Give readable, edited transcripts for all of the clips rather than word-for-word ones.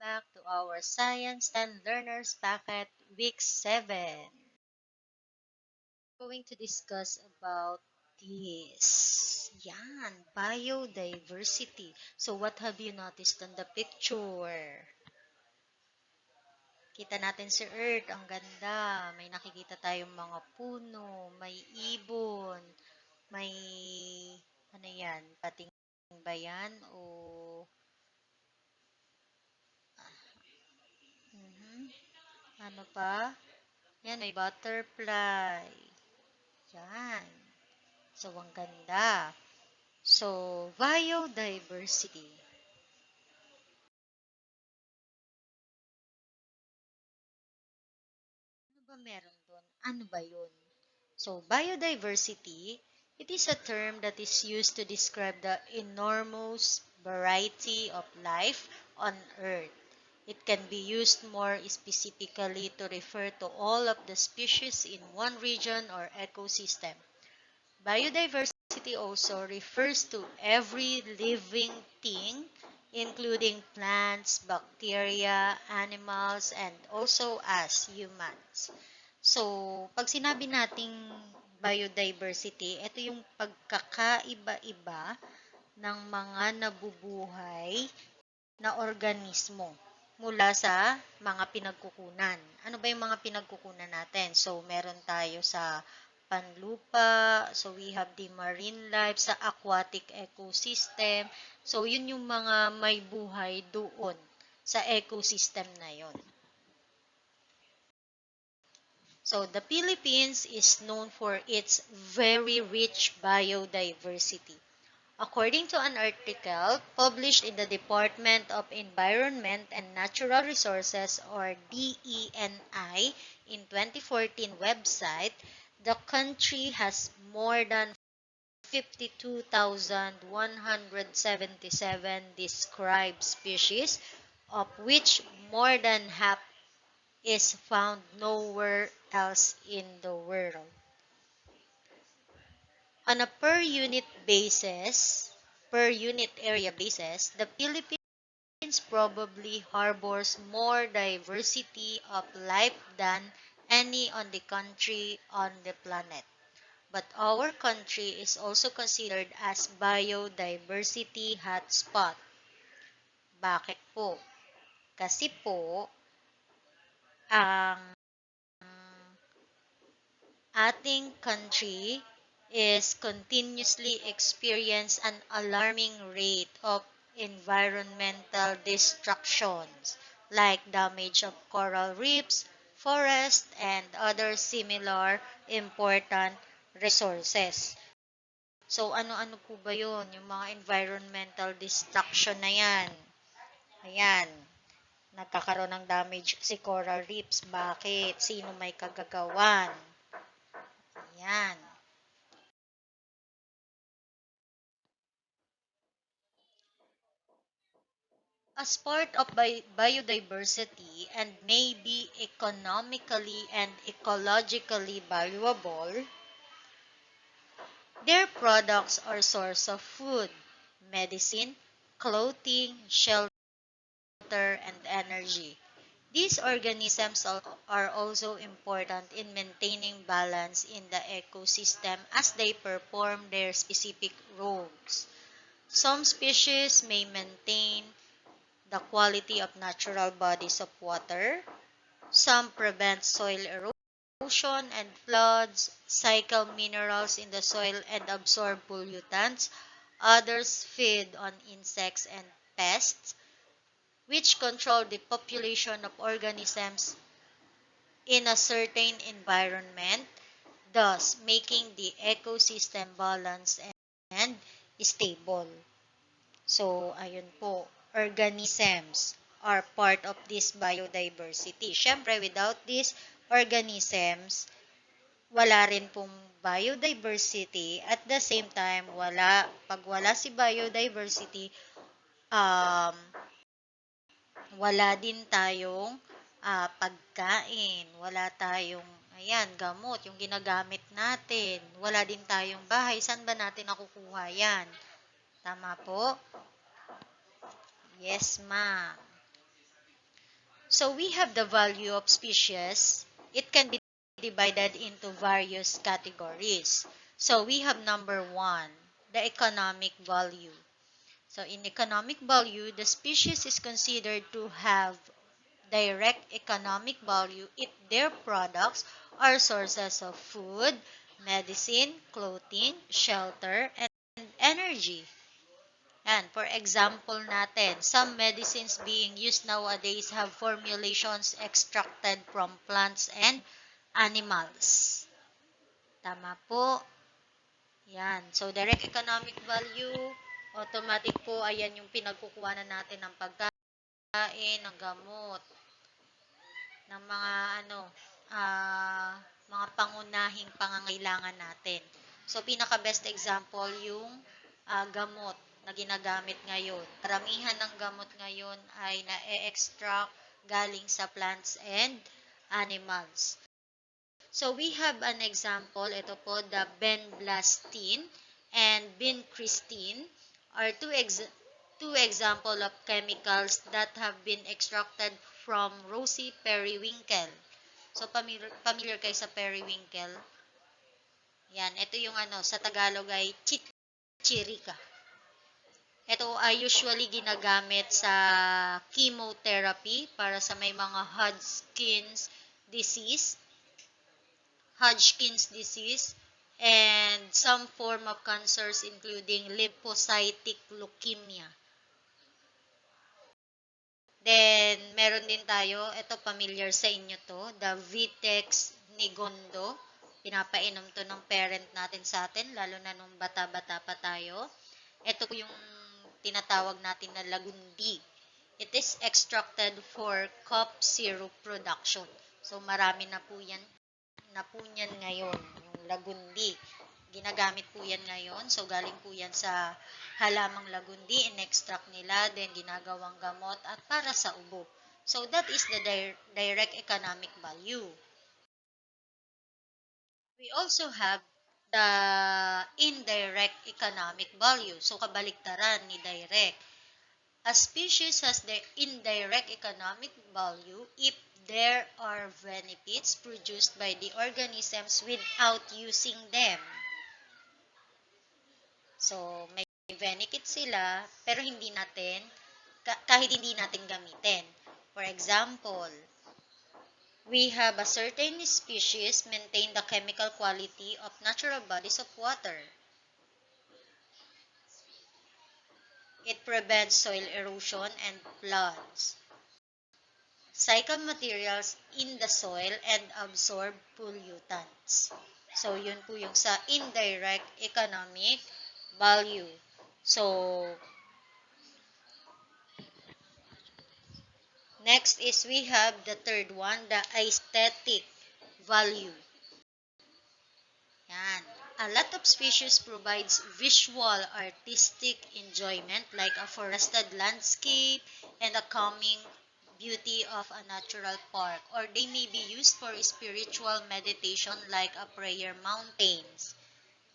back to our Science 10 Learners Packet Week 7. We're going to discuss about this. Yan, biodiversity. So what have you noticed on the picture? Kita natin si Earth, ang ganda. May nakikita tayong mga puno, may ibon, may ano yan, pating ba yan? O mhm, ano pa? Yan, may butterfly. Yan. So, ang ganda. So, biodiversity. Ano ba meron doon? Ano ba yun? So, biodiversity, it is a term that is used to describe the enormous variety of life on Earth. It can be used more specifically to refer to all of the species in one region or ecosystem. Biodiversity also refers to every living thing, including plants, bacteria, animals, and also us, humans. So, pag sinabi nating biodiversity, ito yung pagkakaiba-iba ng mga nabubuhay na organismo mula sa mga pinagkukunan. Ano ba yung mga pinagkukunan natin? So, meron tayo sa panlupa, so we have the marine life, sa aquatic ecosystem. So, yun yung mga may buhay doon sa ecosystem na yon. So, the Philippines is known for its very rich biodiversity. According to an article published in the Department of Environment and Natural Resources or DENI in 2014 website, the country has more than 52,177 described species, of which more than half is found nowhere else in the world. On a per unit area basis, the Philippines probably harbors more diversity of life than any on the country on the planet. But our country is also considered as biodiversity hotspot. Bakit po? Kasi po, ang ating country is continuously experience an alarming rate of environmental destructions like damage of coral reefs, forests, and other similar important resources. So, ano-ano po ba yun? Yung mga environmental destruction na yan. Ayan. Nagkakaroon ng damage si coral reefs. Bakit? Sino may kagagawan? Ayan. As part of biodiversity and may be economically and ecologically valuable, their products are source of food, medicine, clothing, shelter, and energy. These organisms are also important in maintaining balance in the ecosystem as they perform their specific roles. Some species may maintain the quality of natural bodies of water. Some prevent soil erosion and floods, cycle minerals in the soil and absorb pollutants. Others feed on insects and pests, which control the population of organisms in a certain environment, thus making the ecosystem balanced and stable. So, ayun po, organisms are part of this biodiversity. Siyempre, without these organisms, wala rin pong biodiversity. At the same time, pag wala si biodiversity, um, wala din tayong pagkain, wala tayong, ayan, gamot, yung ginagamit natin, wala din tayong bahay, saan ba natin nakukuha yan? Tama po? Yes, ma'am. So we have the value of species. It can be divided into various categories. So we have number one, the economic value. So in economic value, the species is considered to have direct economic value if their products are sources of food, medicine, clothing, shelter, and energy. And for example natin, some medicines being used nowadays have formulations extracted from plants and animals. Tama po. Yan. So, direct economic value, automatic po, ayan yung pinagkukuhanan natin ng pagkain, ng gamot, ng mga ah, mga pangunahing pangangailangan natin. So, pinaka-best example yung gamot na ginagamit ngayon. Karamihan ng gamot ngayon ay na-extract galing sa plants and animals. So, we have an example. Ito po, the benblastin and binchristine are two example of chemicals that have been extracted from rosy periwinkle. So, familiar kayo sa periwinkle? Yan, ito yung sa Tagalog ay chichirika. Ito ay usually ginagamit sa chemotherapy para sa may mga Hodgkin's disease, and some form of cancers including lymphocytic leukemia. Then, meron din tayo, ito familiar sa inyo to, the Vitex nigondo. Pinapainom to ng parent natin sa atin, lalo na nung bata-bata pa tayo. Ito yung tinatawag natin na lagundi. It is extracted for cough syrup production. So, marami na po yan ngayon, yung lagundi. Ginagamit po yan ngayon. So, galing po yan sa halamang lagundi, in-extract nila, then ginagawang gamot at para sa ubo. So, that is the direct economic value. We also have the indirect economic value. So, kabaliktaran ni direct. A species has the indirect economic value if there are benefits produced by the organisms without using them. So, may benefits sila, pero kahit hindi natin gamitin. For example, we have a certain species maintain the chemical quality of natural bodies of water. It prevents soil erosion and floods. Cycle materials in the soil and absorb pollutants. So, yun po yung sa indirect economic value. So, next is we have the third one, the aesthetic value. Yan. A lot of species provides visual artistic enjoyment like a forested landscape and a calming beauty of a natural park, or they may be used for spiritual meditation like a prayer mountains.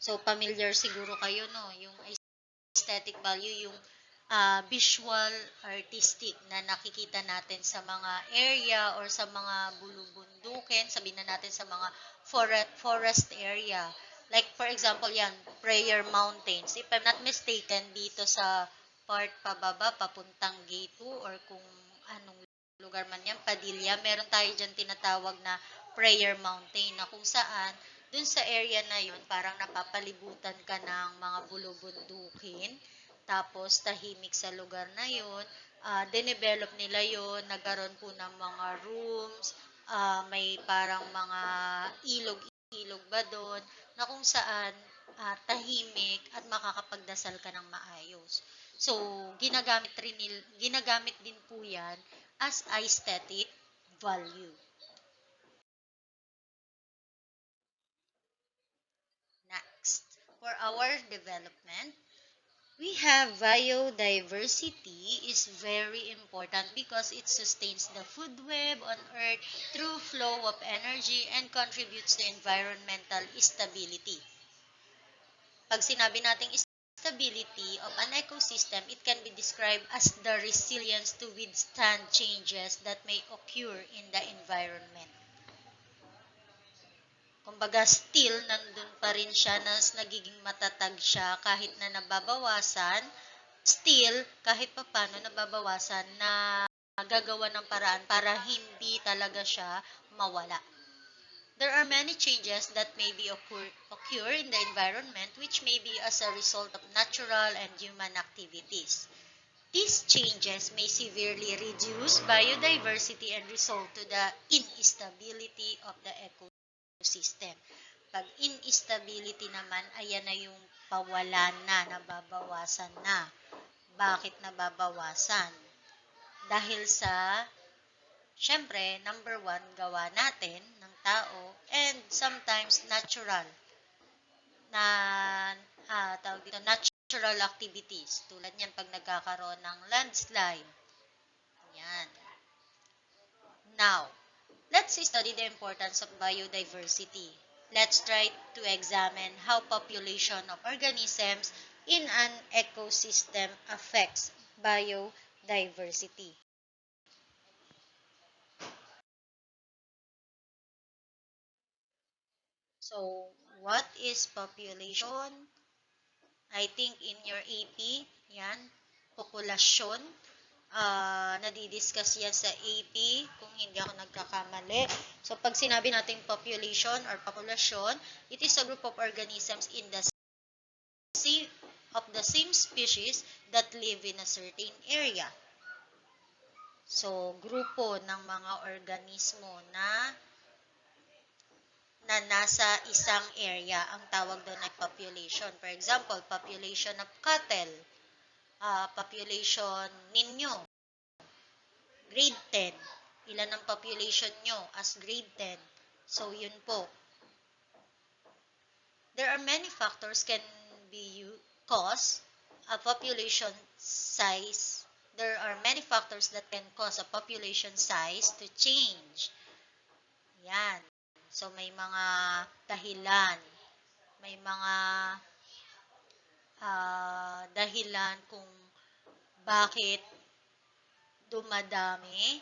So, familiar siguro kayo, no? Yung aesthetic value, yung visual artistic na nakikita natin sa mga area or sa mga bulubundukin, sabihin na natin sa mga forest area. Like, for example, yan, prayer mountains. If I'm not mistaken, dito sa part pababa, papuntang gate 2, or kung anong lugar man yan, Padilla, meron tayo dyan tinatawag na prayer mountain na kung saan, dun sa area na yun, parang napapalibutan ka ng mga bulubundukin, tapos tahimik sa lugar na yun, dinevelop nila yun, nagkaroon po ng mga rooms, may parang mga ilog ba doon, na kung saan tahimik at makakapagdasal ka ng maayos. So, ginagamit din po yan as aesthetic value. Next, for our development, we have biodiversity is very important because it sustains the food web on Earth through flow of energy and contributes to environmental stability. Pag sinabi nating stability of an ecosystem, it can be described as the resilience to withstand changes that may occur in the environment. Kumbaga, still, nandun pa rin siya na nagiging matatag siya kahit na nababawasan. Still, kahit papano nababawasan na gagawa ng paraan para hindi talaga siya mawala. There are many changes that may be occur in the environment which may be as a result of natural and human activities. These changes may severely reduce biodiversity and result to the instability of the ecosystem. Pag instability naman, ayan na yung pawalan na, nababawasan na. Bakit nababawasan? Dahil sa, syempre, number one, gawa natin ng tao and sometimes natural na tawag dito, natural activities. Tulad niyan pag nagkakaroon ng landslide. Yan. Now, let's study the importance of biodiversity. Let's try to examine how population of organisms in an ecosystem affects biodiversity. So, what is population? I think in your AP, yan, populasyon. Nadidiscuss yan sa AP kung hindi ako nagkakamali. So, pag sinabi natin population or populasyon, it is a group of organisms in the same species that live in a certain area. So, grupo ng mga organismo na nasa isang area ang tawag doon ay population. For example, population of cattle, population ninyo, grade 10. Ilan ang population nyo as grade 10? So, yun po. There are many factors can be cause a population size. There are many factors that can cause a population size to change. Yan. So, may mga dahilan. May mga dahilan kung bakit dumadami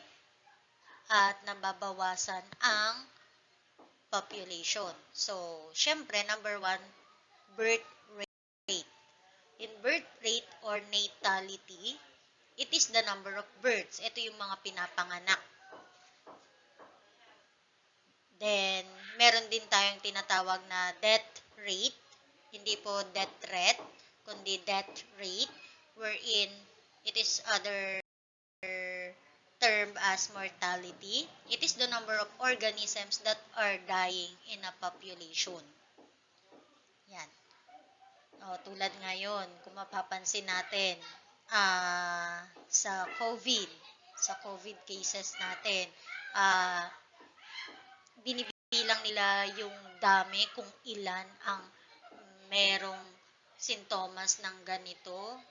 at nababawasan ang population. So, syempre, number one, birth rate. In birth rate or natality, it is the number of births. Ito yung mga pinapanganak. Then, meron din tayong tinatawag na death rate. Hindi po death rate, kundi death rate, wherein it is other term as mortality. It is the number of organisms that are dying in a population. Yan. Tulad ngayon, kung mapapansin natin, sa COVID cases natin, binibilang nila yung dami kung ilan ang merong sintomas ng ganito,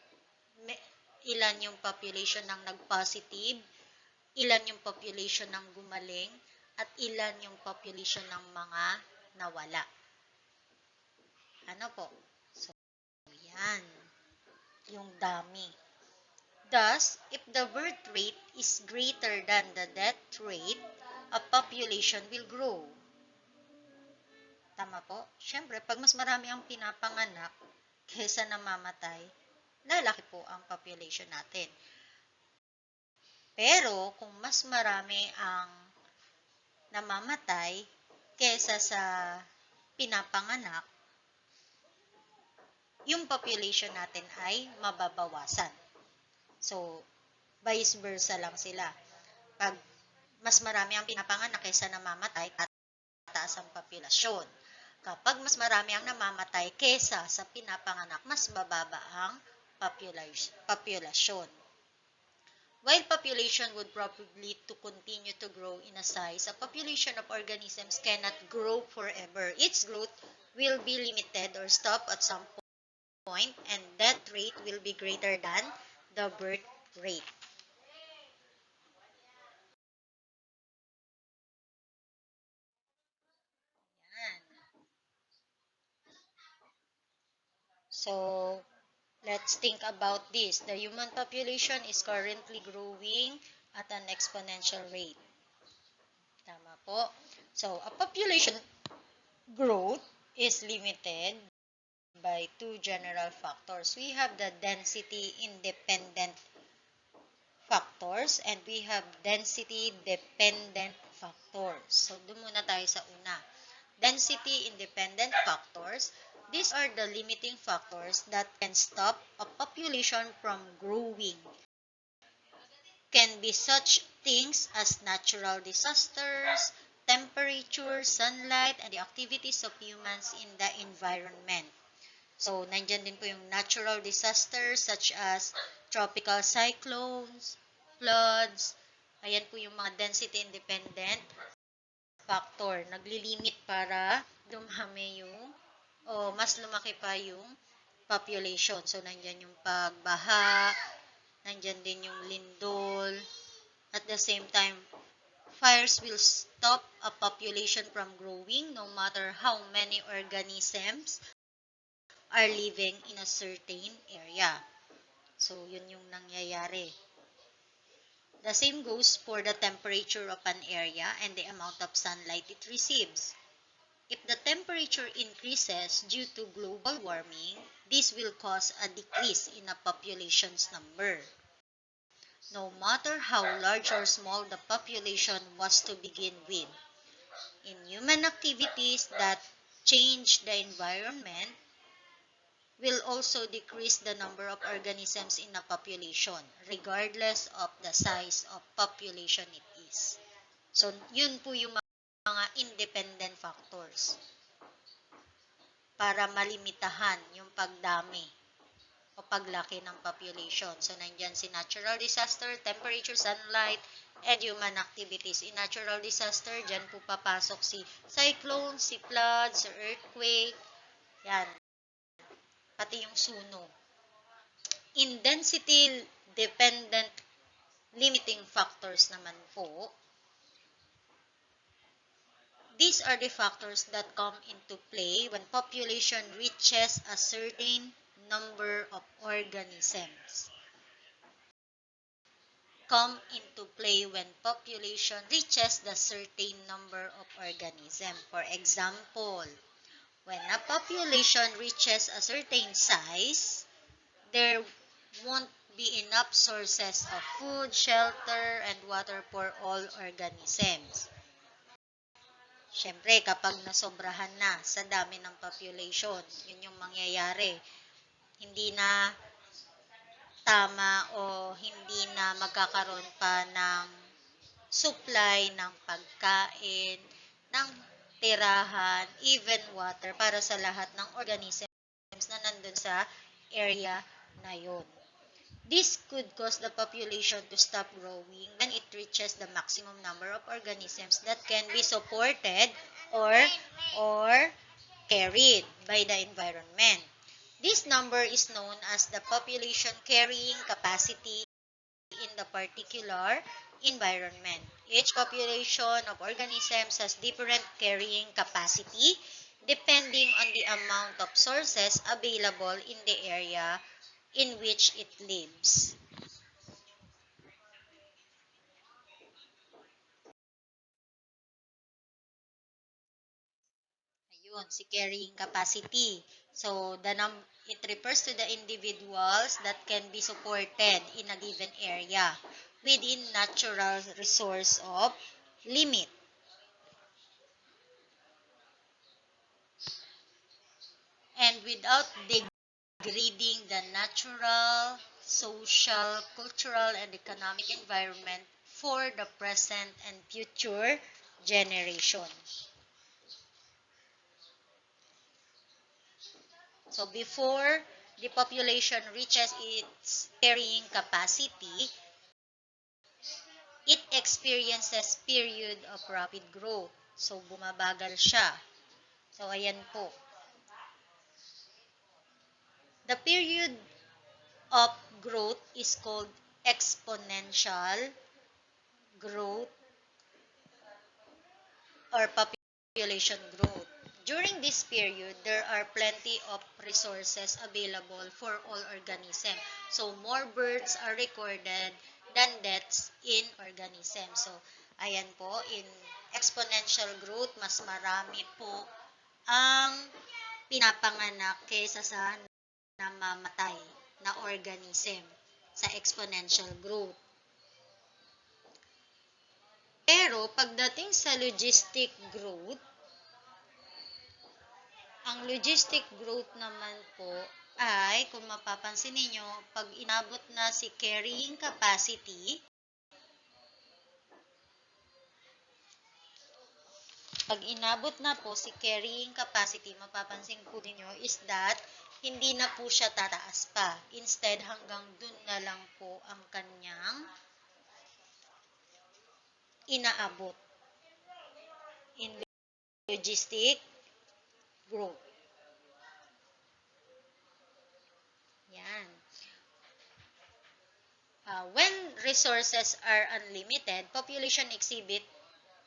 ilan yung population ng nag-positive, ilan yung population ng gumaling, at ilan yung population ng mga nawala. Ano po? So, yan. Yung dami. Thus, if the birth rate is greater than the death rate, a population will grow. Tama po? Siyempre, pag mas marami ang pinapanganak kaysa namamatay, lalaki po ang population natin. Pero, kung mas marami ang namamatay kaysa sa pinapanganak, yung population natin ay mababawasan. So, vice versa lang sila. Pag mas marami ang pinapanganak kaysa namamatay, tataas ang populasyon. Kapag mas marami ang namamatay kaysa sa pinapanganak, mas bababa ang populasyon. While population would probably to continue to grow in a size, a population of organisms cannot grow forever. Its growth will be limited or stop at some point, and death rate will be greater than the birth rate. Yan. So, Let's think about this. The human population is currently growing at an exponential rate. Tama po. So, a population growth is limited by two general factors. We have the density independent factors and we have density dependent factors. So, doon muna tayo sa una. Density independent factors. These are the limiting factors that can stop a population from growing. Can be such things as natural disasters, temperature, sunlight, and the activities of humans in the environment. So, nandyan din po yung natural disasters such as tropical cyclones, floods. Ayan po yung mga density independent factor. Naglilimit para dumami yung mas lumaki pa yung population. So, nandyan yung pagbaha, nandyan din yung lindol. At the same time, fires will stop a population from growing no matter how many organisms are living in a certain area. So, yun yung nangyayari. The same goes for the temperature of an area and the amount of sunlight it receives. If the temperature increases due to global warming, this will cause a decrease in a population's number. No matter how large or small the population was to begin with. In human activities that change the environment will also decrease the number of organisms in a population, regardless of the size of population it is. So, yun po yung mga independent factors para malimitahan yung pagdami o paglaki ng population. So, nandyan si natural disaster, temperature, sunlight, and human activities. In natural disaster, dyan po papasok si cyclone, si flood, si earthquake, yan, pati yung sunog. In density-dependent limiting factors naman po, these are the factors that come into play when population reaches a certain number of organisms. Come into play when population reaches the certain number of organisms. For example, when a population reaches a certain size, there won't be enough sources of food, shelter, and water for all organisms. Siyempre, kapag nasobrahan na sa dami ng population, yun yung mangyayari. Hindi na tama o hindi na magkakaroon pa ng supply ng pagkain, ng tirahan, even water para sa lahat ng organisms na nandun sa area na yun. This could cause the population to stop growing when it reaches the maximum number of organisms that can be supported or carried by the environment. This number is known as the population carrying capacity in the particular environment. Each population of organisms has different carrying capacity depending on the amount of sources available in the area in which it lives. Ayun, si carrying capacity. So, it refers to the individuals that can be supported in a given area within natural resource of limit. And without degrading the natural, social, cultural, and economic environment for the present and future generation. So before the population reaches its carrying capacity, it experiences period of rapid growth. So bumabagal siya. So ayan po. The period of growth is called exponential growth or population growth. During this period, there are plenty of resources available for all organisms. So, more births are recorded than deaths in organisms. So, ayan po, in exponential growth, mas marami po ang pinapanganak kaysa sa namamatay na organism sa exponential growth. Pero pagdating sa logistic growth, ang logistic growth naman po ay, kung mapapansin ninyo, pag inabot na si carrying capacity, pag inabot na po si carrying capacity, mapapansin po ninyo is that hindi na po siya tataas pa. Instead, hanggang dun na lang po ang kanyang inaabot in logistic growth. Yan. When resources are unlimited, population exhibit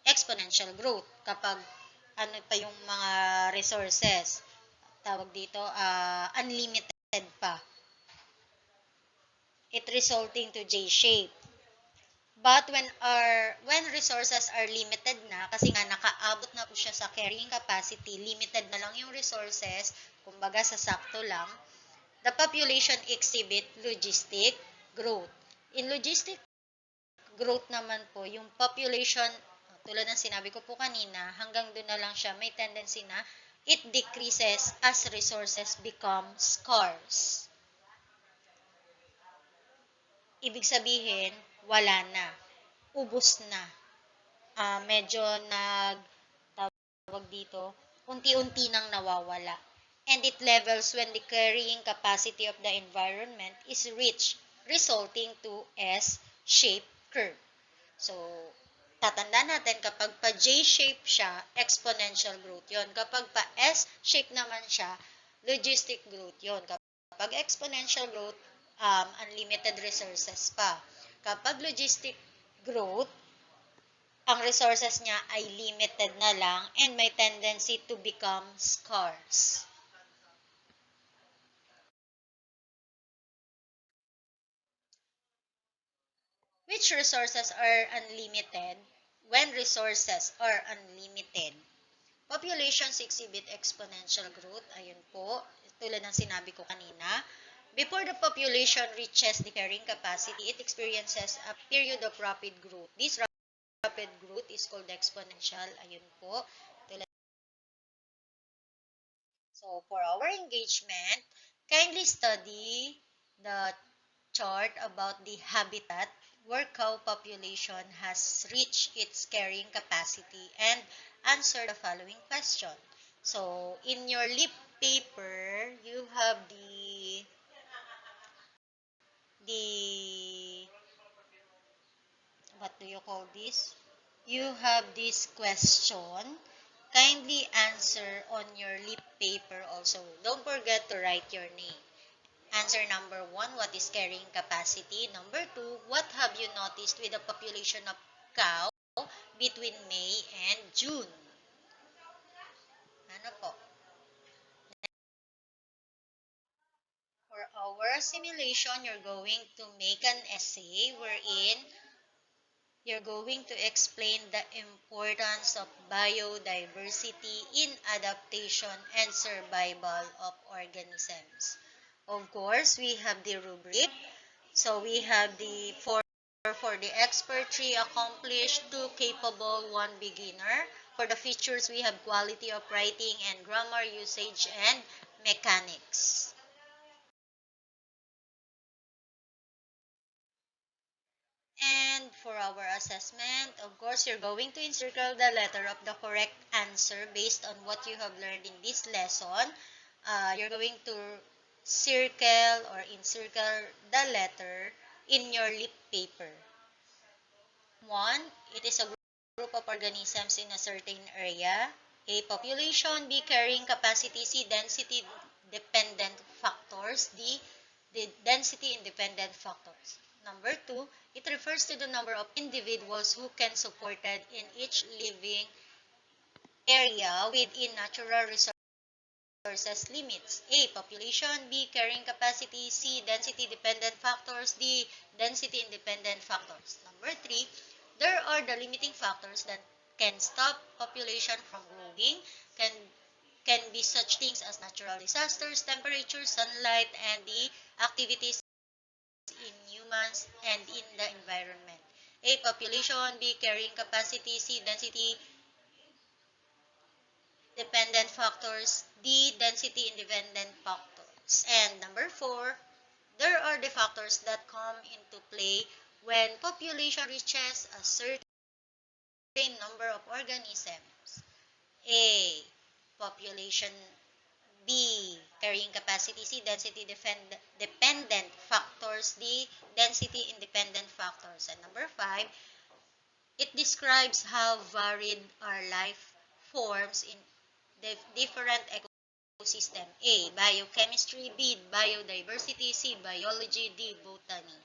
exponential growth. Kapag ano pa yung mga resources, tawag dito, unlimited pa. It resulting to J-shape. But when resources are limited na, kasi nga nakaabot na po siya sa carrying capacity, limited na lang yung resources, kumbaga sa sakto lang, the population exhibit logistic growth. In logistic growth naman po, yung population, tulad ng sinabi ko po kanina, hanggang doon na lang siya, may tendency na it decreases as resources become scarce. Ibig sabihin, wala na. Ubos na. Medyo tawag dito, unti-unti nang nawawala. And it levels when the carrying capacity of the environment is reached, resulting to S-shaped curve. So, tatandaan natin kapag pa J-shape siya, exponential growth yon. Kapag pa S-shape naman siya, logistic growth yon. Kapag exponential growth, unlimited resources pa. Kapag logistic growth, ang resources niya ay limited na lang and may tendency to become scarce. Which resources are unlimited? When resources are unlimited, populations exhibit exponential growth. Ayun po, tulad ng sinabi ko kanina. Before the population reaches the carrying capacity, it experiences a period of rapid growth. This rapid growth is called exponential. Ayun po. So, for our engagement, kindly study the chart about the habitat where cow population has reached its carrying capacity and answer the following question. So, in your lip paper, you have the what do you call this? You have this question. Kindly answer on your lip paper also. Don't forget to write your name. Answer number 1, what is carrying capacity? Number 2, what have you noticed with the population of cow between May and June? Ano po? For our simulation, you're going to make an essay wherein you're going to explain the importance of biodiversity in adaptation and survival of organisms. Of course, we have the rubric. So we have the 4 for the expert, 3 accomplished, 2 capable, 1 beginner. For the features, we have quality of writing and grammar usage and mechanics. And for our assessment, of course, you're going to encircle the letter of the correct answer based on what you have learned in this lesson. You're going to circle or encircle the letter in your lip paper. 1, it is a group of organisms in a certain area. A, population. B, carrying capacity. C, density dependent factors. D, the density independent factors. Number 2, it refers to the number of individuals who can supported in each living area within natural resources limits. A. Population. B. Carrying capacity. C. Density dependent factors. D. Density independent factors. Number 3. There are the limiting factors that can stop population from growing. Can be such things as natural disasters, temperature, sunlight, and the activities in humans and in the environment. A. Population. B. Carrying capacity. C. Density dependent factors. D. Density independent factors. And number 4, there are the factors that come into play when population reaches a certain number of organisms. A. Population. B. Carrying capacity. C. Density dependent factors. D. Density independent factors. And number 5, it describes how varied our life forms in different ecosystem. A. Biochemistry. B. Biodiversity. C. Biology. D. Botany.